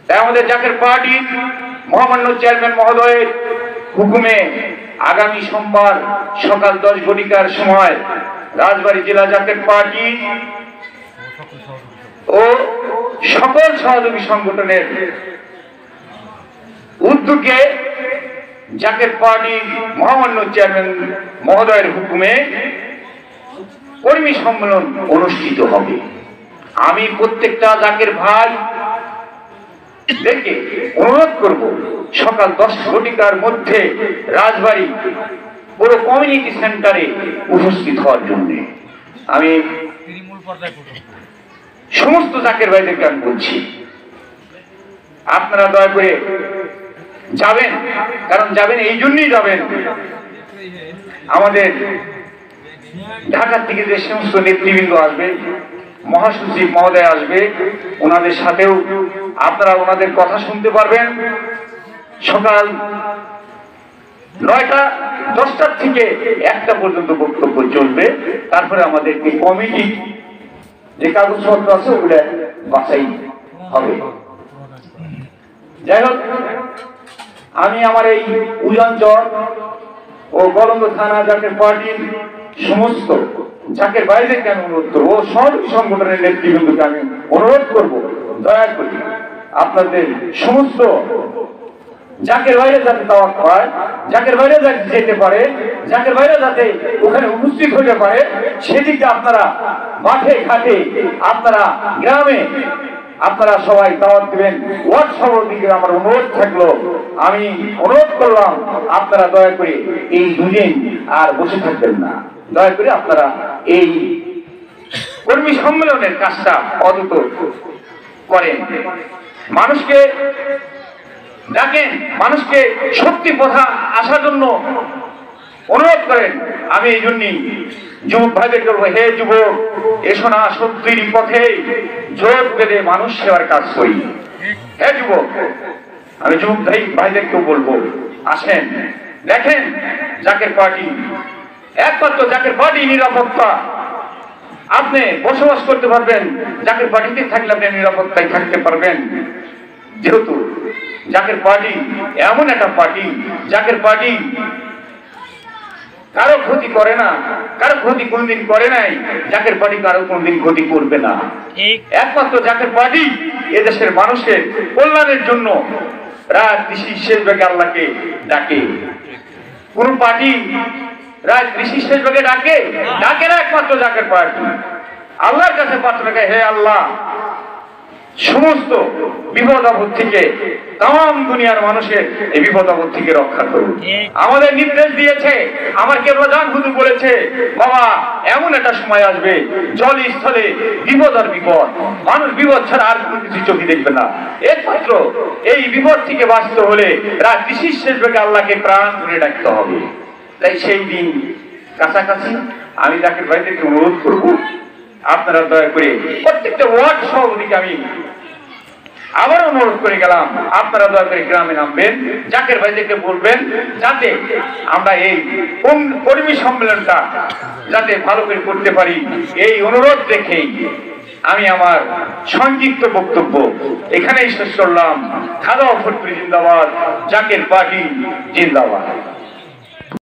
তাই আমাদের জাকের পার্টি মহামান্য চেয়ারম্যান মহোদয়ের হুকুমে আগামী সোমবার সকাল 10 ঘটিকার সময় রাজবাড়ী জেলা জাকের পার্টি ও সকল সহযোগী সংগঠনের উদ্যোগে জাকের পার্টি মহামান্য চেয়ারম্যান মহোদয়ের হুকুমে কর্মী সম্মেলন অনুষ্ঠিত হবে। আমি প্রত্যেকটা জাকের ভাই দেখে অনুরোধ করব সকাল 10 ঘটিকার মধ্যে রাজবাড়ী পুরো কমিউনিটি সেন্টারে উপস্থিত হওয়ার জন্য। আমি সমস্ত জাকের ভাইদেরকে আমি বলছি, আপনারা দয়া করে যাবেন, কারণ যাবেন এই জন্যই যাবেন, আমাদের ঢাকা থেকে যে সমস্ত নেতৃবৃন্দ আসবে, মহাসচিব মহোদয় আসবে, ওনাদের সাথেও আপনারা ওনাদের কথা শুনতে পারবেন। সকাল 9টা 10টার থেকে 1টা পর্যন্ত বক্তব্য চলবে। তারপরে আমাদের কমিটি যে কাগজপত্র আছে ওগুলো বাছাই হবে। যাই হোক, আমি আমার এই উজানচর ও গলন্দ থানা জাকের পার্টির সমস্ত জাকের বাইরে কেন অনুরোধ করবো, সহযোগী সংগঠনের নেতৃবৃন্দকে আমি অনুরোধ করবো, দয়া করে আপনাদের সমস্ত জাকের বাইরে যাতে দাওয়াত হয়, জাকের বাইরে যেতে পারে, জাকের বাইরে যাতে ওখানে উপস্থিত হতে পারে, সেদিকে আপনারা মাঠে ঘাটে, আপনারা গ্রামে আপনারা সবাই দাওয়াত দিবেন। ওয়ার্ড সভাপতিকে আমার অনুরোধ থাকলো, আমি অনুরোধ করলাম আপনারা দয়া করে এই দুদিন আর বসে থাকবেন না, দয়া করে আপনারা এই কর্মী সম্মেলনের কাজটা অদ্রুত করেন, মানুষকে ডাকেন, মানুষকে শক্তি পথা আসার জন্য অনুরোধ করেন। আমি এই জন্যই যুবক ভাইদেরকে বলবো, হে যুবক, এসো না শক্তির পথে জোর বেঁধে মানুষ সেবার কাজ করি। হে যুবক, আমি যুবক ভাইদেরকেও বলবো, আসেন, দেখেন জাকের পার্টি, একমাত্র জাকের পার্টি নিরাপত্তা। আপনি বসবাস করতে পারবেন, জাকের পার্টিতে থাকলে আপনি নিরাপত্তায় থাকতে পারবেন। যেহেতু জাকের পার্টি এমন একটা পার্টি, জাকের পার্টি কারো ক্ষতি করে না, কারো ক্ষতি কোনদিন করে নাই, জাকের পার্টি কারো কোনদিন ক্ষতি করবে না। একমাত্র জাকের পার্টি এদেশের মানুষের কল্যাণের জন্য রাত ঋষি শেষ ভাগে আল্লাহকে ডাকে। কোন পার্টি রাত ঋষি শেষ ভাগে ডাকে না, একমাত্র জাকের পার্টি আল্লাহর কাছে প্রার্থনা করে, হে আল্লাহ, সমস্ত বিপদ আপদ থেকে তাম দুনিয়ার মানুষের এই বিপদ আপদ থেকে রক্ষা করুন। আমাদের নির্দেশ দিয়েছে, আমার কেবল জান হুজুর বলেছে, বাবা এমন একটা সময় আসবে জল স্থলে বিপদ আর বিপদ, মানুষ বিপদ ছাড়া আর কোনো কিছু চোখে দেখবে না। একমাত্র এই বিপদ থেকে বাঁচতে হলে রাত ঋষির শেষ ভাগে আল্লাহকে প্রাণ করে ডাকতে হবে। তাই সেই দিন কাছাকাছি আমি জাকের ভাইদেরকে অনুরোধ করবো, আপনারা দয়া করে প্রত্যেকটা ওয়ার্ড সভাপতিকে আমি আবার অনুরোধ করে গেলাম, আপনারা দয়া করে গ্রামে নামবেন, জাকের ভাইদেরকে বলবেন যাতে আমরা এই কর্মী সম্মেলনটা যাতে ভালো করে করতে পারি। এই অনুরোধ রেখেই আমি আমার সংক্ষিপ্ত বক্তব্য এখানেই শেষ করলাম। খাদা ফটপুরি জিন্দাবাদ, জাকের পার্টি জিন্দাবাদ।